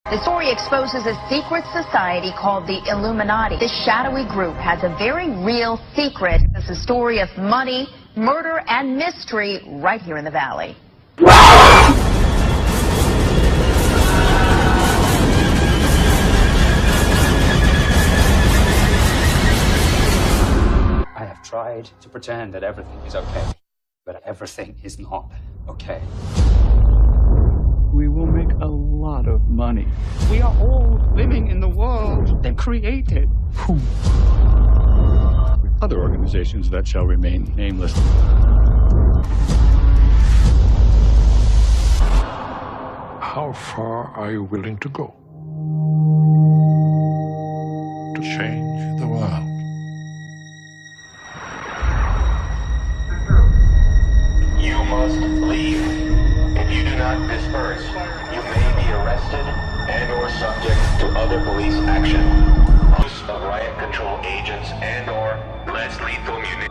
The story exposes a secret society called the Illuminati. This shadowy group has a very real secret. It's a story of money, murder, and mystery right here in the Valley. I have tried to pretend that everything is okay, but everything is not okay. We will make a lot of money. We are all living in the world they've created. Other organizations that shall remain nameless. How far are you willing to go to change the world? You must leave. If you do not disperse, you may be arrested and/or subject to other police action. Use of riot control agents and/or less lethal munitions.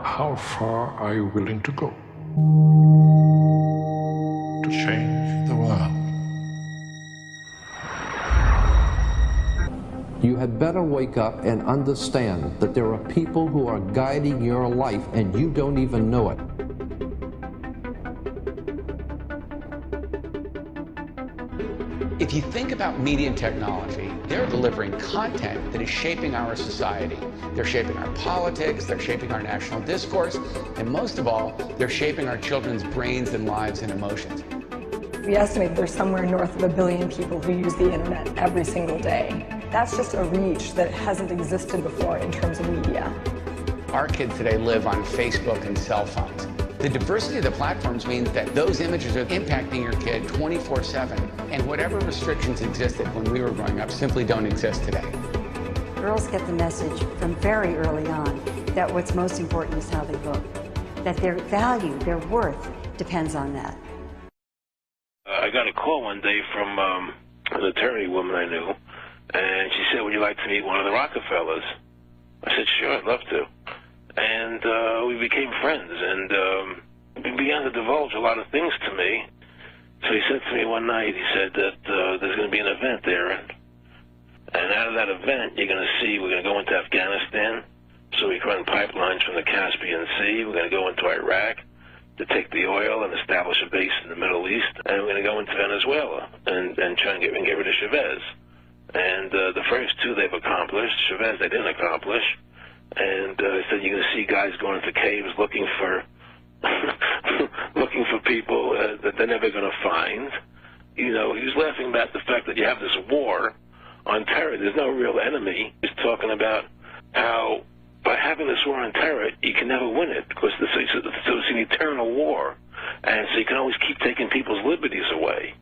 How far are you willing to go to change the world? You had better wake up and understand that there are people who are guiding your life and you don't even know it. If you think about media and technology, they're delivering content that is shaping our society. They're shaping our politics, they're shaping our national discourse, and most of all, they're shaping our children's brains and lives and emotions. We estimate there's somewhere north of 1 billion people who use the internet every single day. That's just a reach that hasn't existed before in terms of media. Our kids today live on Facebook and cell phones. The diversity of the platforms means that those images are impacting your kid 24/7, and whatever restrictions existed when we were growing up simply don't exist today. Girls get the message from very early on that what's most important is how they look, that their value, their worth, depends on that. I got a call one day from an attorney woman I knew, and she said, "Would you like to meet one of the Rockefellers?" I said, "Sure, I'd love to." And we became friends, and he began to divulge a lot of things to me. So he said to me one night, he said that there's going to be an event there, and out of that event, you're going to see we're going to go into Afghanistan, so we can run pipelines from the Caspian Sea. We're going to go into Iraq to take the oil and establish a base in the Middle East, and we're going to go into Venezuela and try and get rid of Chavez. And the first two they've accomplished. Chavez they didn't accomplish. And he said you're going to see guys going into caves looking for looking for people that they're never going to find. You know, he was laughing about the fact that you have this war on terror. There's no real enemy. He's talking about how by having this war on terror, you can never win it because it's an eternal war. And so you can always keep taking people's liberties away.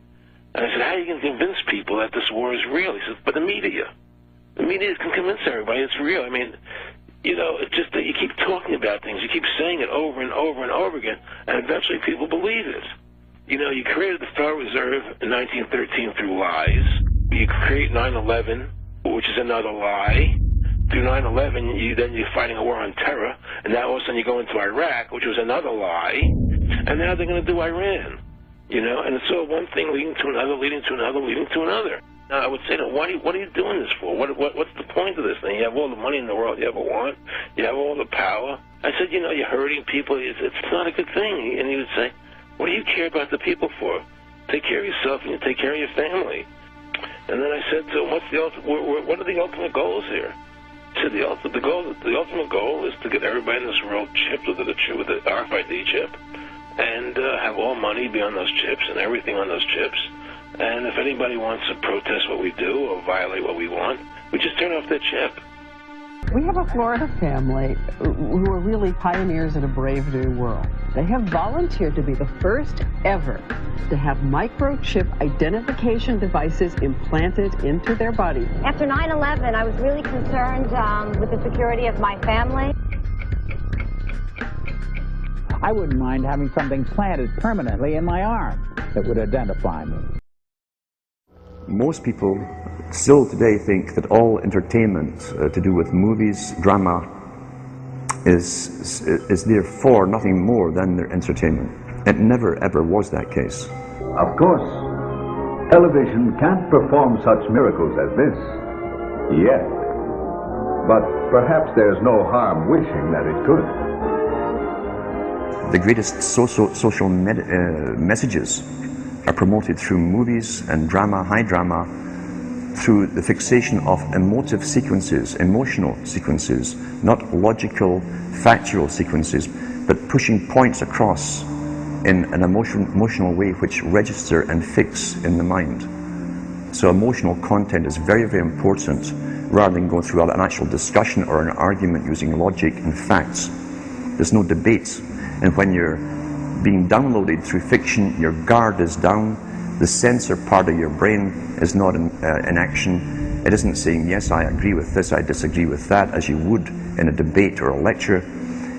And I said, how are you going to convince people that this war is real? He said, but the media. The media can convince everybody it's real. I mean, you know, it's just that you keep talking about things, you keep saying it over and over and over again, and eventually people believe it. You know, you created the Federal Reserve in 1913 through lies. You create 9/11, which is another lie. Through 9/11, you're fighting a war on terror, and now all of a sudden you go into Iraq, which was another lie, and now they're going to do Iran. You know, and it's all one thing leading to another, leading to another, leading to another. Now, I would say, what are you doing this for? What's the point of this thing? You have all the money in the world you ever want. You have all the power. I said, you know, you're hurting people. It's not a good thing. And he would say, what do you care about the people for? Take care of yourself and you take care of your family. And then I said to him, what are the ultimate goals here? He said, the ultimate goal is to get everybody in this world chipped with the RFID chip and have all money be on those chips and everything on those chips. And if anybody wants to protest what we do or violate what we want, we just turn off their chip. We have a Florida family who are really pioneers in a brave new world. They have volunteered to be the first ever to have microchip identification devices implanted into their body. After 9/11, I was really concerned with the security of my family. I wouldn't mind having something planted permanently in my arm that would identify me. Most people still today think that all entertainment to do with movies, drama, is therefore nothing more than their entertainment. It never ever was that case. Of course, television can't perform such miracles as this, yet. But perhaps there's no harm wishing that it could. The greatest social messages are promoted through movies and drama, high drama, through the fixation of emotive sequences, emotional sequences, not logical, factual sequences, but pushing points across in an emotional way which register and fix in the mind. So emotional content is very, very important, rather than going through an actual discussion or an argument using logic and facts. There's no debate. And when you're being downloaded through fiction, your guard is down, the censor part of your brain is not in action. It isn't saying, yes, I agree with this, I disagree with that, as you would in a debate or a lecture.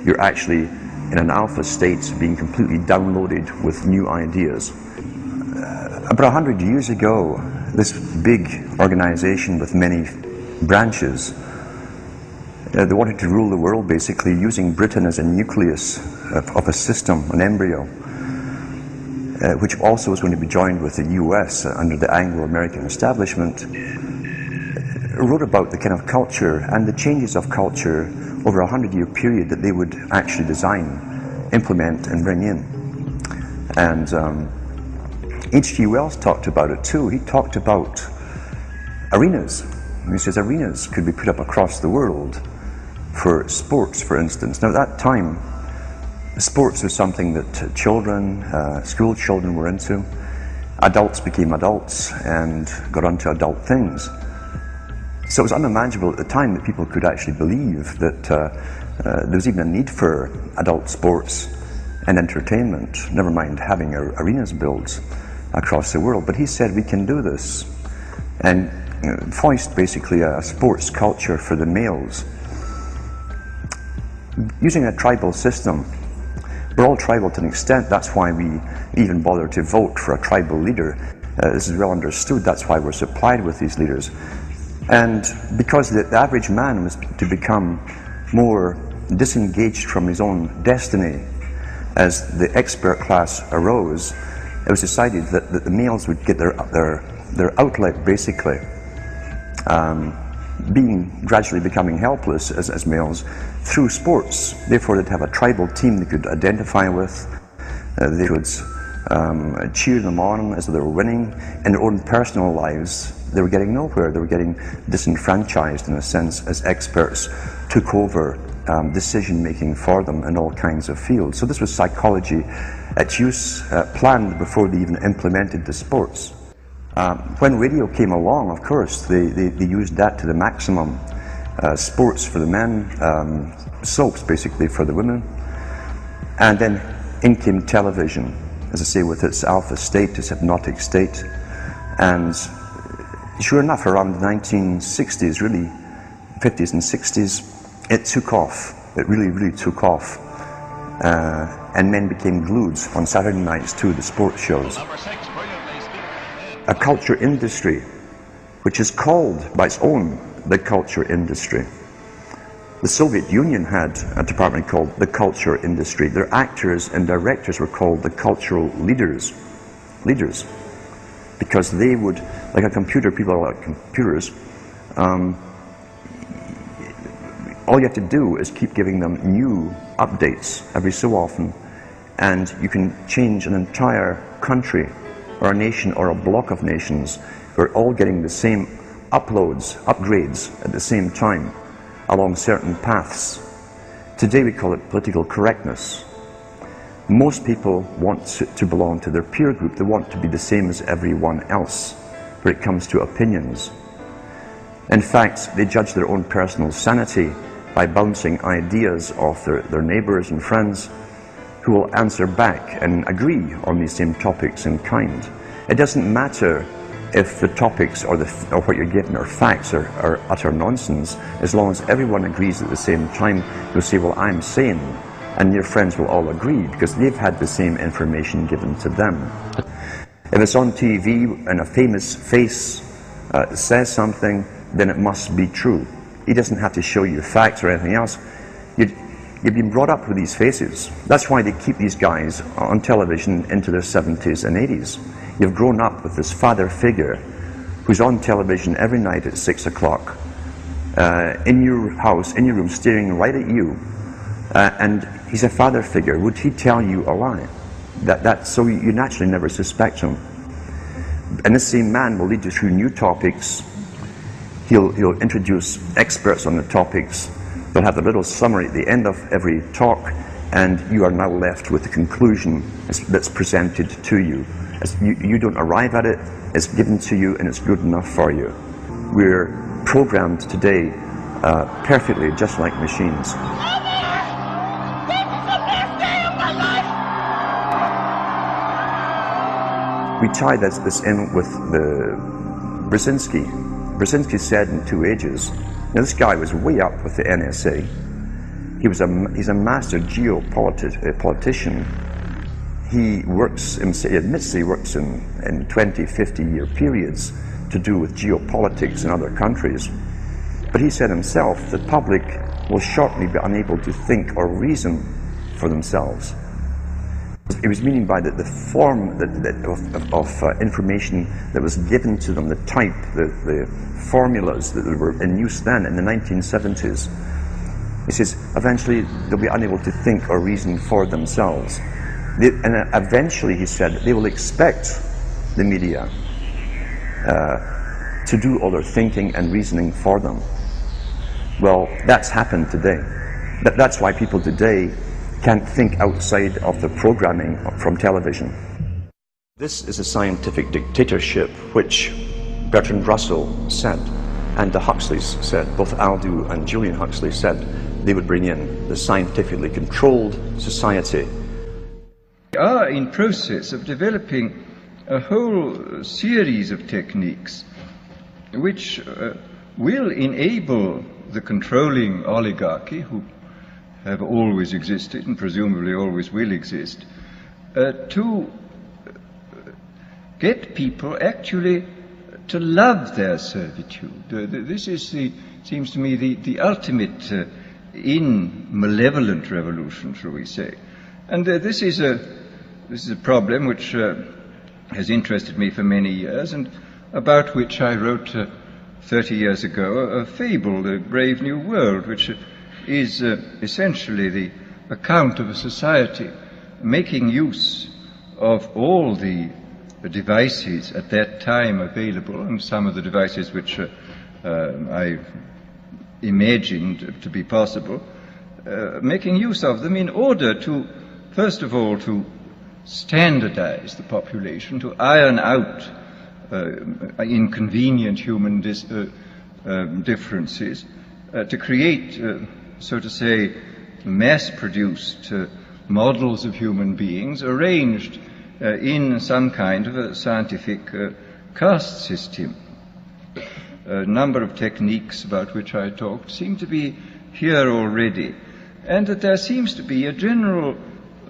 You're actually in an alpha state, being completely downloaded with new ideas. About 100 years ago, this big organization with many branches, they wanted to rule the world basically using Britain as a nucleus of a system, an embryo, which also was going to be joined with the US under the Anglo-American establishment, wrote about the kind of culture and the changes of culture over a 100-year period that they would actually design, implement and bring in. And H.G. Wells talked about it too. He talked about arenas. He says arenas could be put up across the world for sports, for instance. Now at that time, sports was something that children, school children were into. Adults became adults and got onto adult things. So it was unimaginable at the time that people could actually believe that there was even a need for adult sports and entertainment, never mind having arenas built across the world. But he said we can do this, and foist basically a sports culture for the males. Using a tribal system. We're all tribal to an extent, that's why we even bother to vote for a tribal leader. This is well understood, that's why we're supplied with these leaders. And because the average man was to become more disengaged from his own destiny, as the expert class arose, it was decided that the males would get their outlet basically, gradually becoming helpless as males through sports. Therefore they'd have a tribal team they could identify with. They could cheer them on as they were winning. In their own personal lives, they were getting nowhere. They were getting disenfranchised in a sense as experts took over decision making for them in all kinds of fields. So this was psychology at use, planned before they even implemented the sports. When radio came along, of course, they used that to the maximum. Sports for the men, soaps basically for the women. And then in came television, as I say, with its alpha state, its hypnotic state. And sure enough, around the 1960s, really, 50s and 60s, it took off. It really, really took off. And men became glued on Saturday nights to the sports shows. A culture industry, which is called by its own the culture industry. The Soviet Union had a department called the culture industry. Their actors and directors were called the cultural leaders, because they would, like a computer, people are like computers, all you have to do is keep giving them new updates every so often, and you can change an entire country or a nation or a block of nations. We're all getting the same upgrades at the same time along certain paths. Today we call it political correctness. Most people want to belong to their peer group. They want to be the same as everyone else when it comes to opinions. In fact, they judge their own personal sanity by bouncing ideas off their neighbours and friends who will answer back and agree on these same topics in kind. It doesn't matter if the topics or what you're given are facts or utter nonsense, as long as everyone agrees at the same time. You'll say, well, I'm sane, and your friends will all agree because they've had the same information given to them. If it's on TV and a famous face says something, then it must be true. He doesn't have to show you facts or anything else. You've been brought up with these faces. That's why they keep these guys on television into their 70s and 80s. You've grown up with this father figure who's on television every night at 6 o'clock, in your house, in your room, staring right at you. And he's a father figure. Would he tell you a lie? So you naturally never suspect him. And this same man will lead you through new topics. He'll introduce experts on the topics. They'll have a little summary at the end of every talk, and you are now left with the conclusion that's presented to you. You don't arrive at it, it's given to you, and it's good enough for you. We're programmed today perfectly, just like machines. We tie this in with the Brzezinski. Brzezinski said in 2 Ages. Now this guy was way up with the NSA. He's a master geopolitician. He admits he works in 20, 50-year periods to do with geopolitics in other countries. But he said himself, the public will shortly be unable to think or reason for themselves. He was meaning by the form of information that was given to them, the type, the formulas that were in use then in the 1970s. He says, eventually they'll be unable to think or reason for themselves. And eventually, he said, they will expect the media to do all their thinking and reasoning for them. Well, that's happened today. That's why people today can't think outside of the programming from television. This is a scientific dictatorship which Bertrand Russell said, and the Huxleys said, both Aldous and Julian Huxley said they would bring in the scientifically controlled society. We are in process of developing a whole series of techniques which will enable the controlling oligarchy, who have always existed and presumably always will exist, to get people actually to love their servitude. This is seems to me the ultimate in malevolent revolution, shall we say. And this is a problem which has interested me for many years, and about which I wrote 30 years ago a fable, The Brave New World, which is essentially the account of a society making use of all the devices at that time available, and some of the devices which I imagined to be possible, making use of them in order to, first of all, to standardize the population, to iron out inconvenient human differences, to create, so to say, mass-produced models of human beings arranged in some kind of a scientific caste system. A number of techniques about which I talked seem to be here already, and that there seems to be a general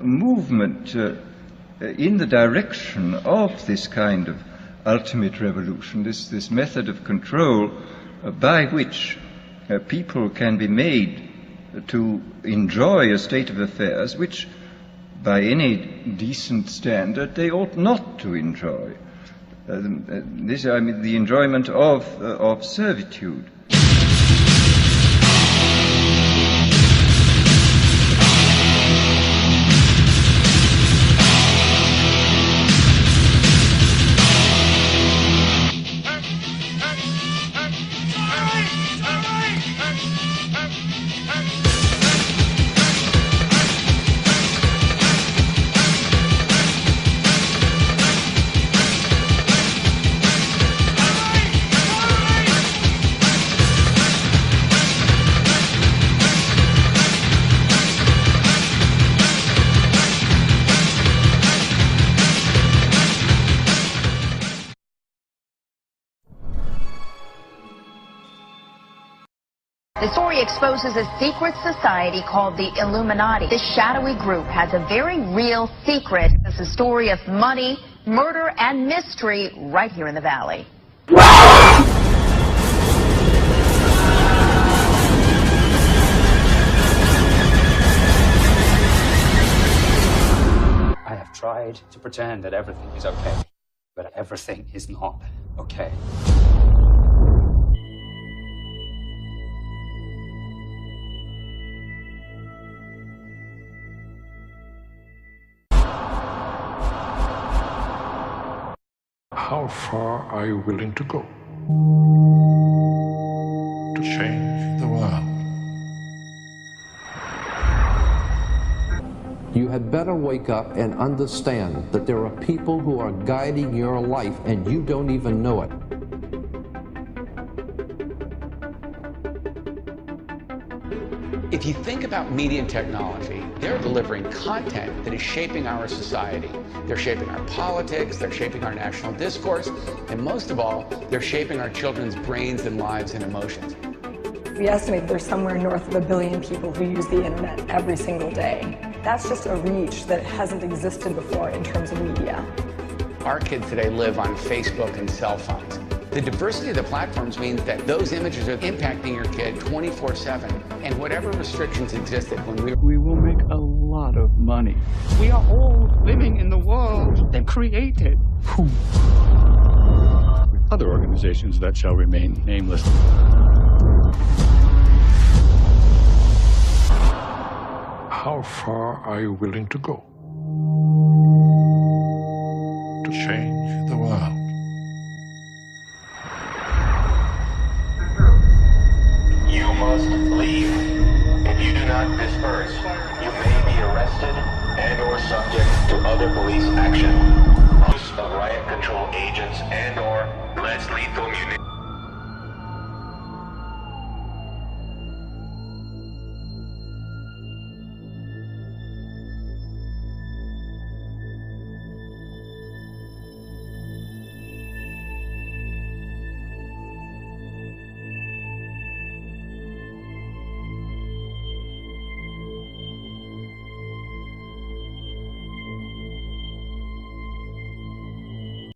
movement in the direction of this kind of ultimate revolution, this method of control by which people can be made to enjoy a state of affairs which, by any decent standard, they ought not to enjoy. This, I mean, the enjoyment of servitude. The story exposes a secret society called the Illuminati. This shadowy group has a very real secret. It's a story of money, murder, and mystery right here in the Valley. I have tried to pretend that everything is okay, but everything is not okay. How far are you willing to go to change the world? You had better wake up and understand that there are people who are guiding your life and you don't even know it. If you think about media and technology, they're delivering content that is shaping our society. They're shaping our politics, they're shaping our national discourse, and most of all, they're shaping our children's brains and lives and emotions. We estimate there's somewhere north of 1 billion people who use the internet every single day. That's just a reach that hasn't existed before in terms of media. Our kids today live on Facebook and cell phones. The diversity of the platforms means that those images are impacting your kid 24/7, and whatever restrictions existed when we will make a lot of money. We are all living in the world they've created. Other organizations that shall remain nameless. How far are you willing to go to change the world? You must leave. If you do not disperse, you may be arrested and or subject to other police action. Use of riot control agents and or less lethal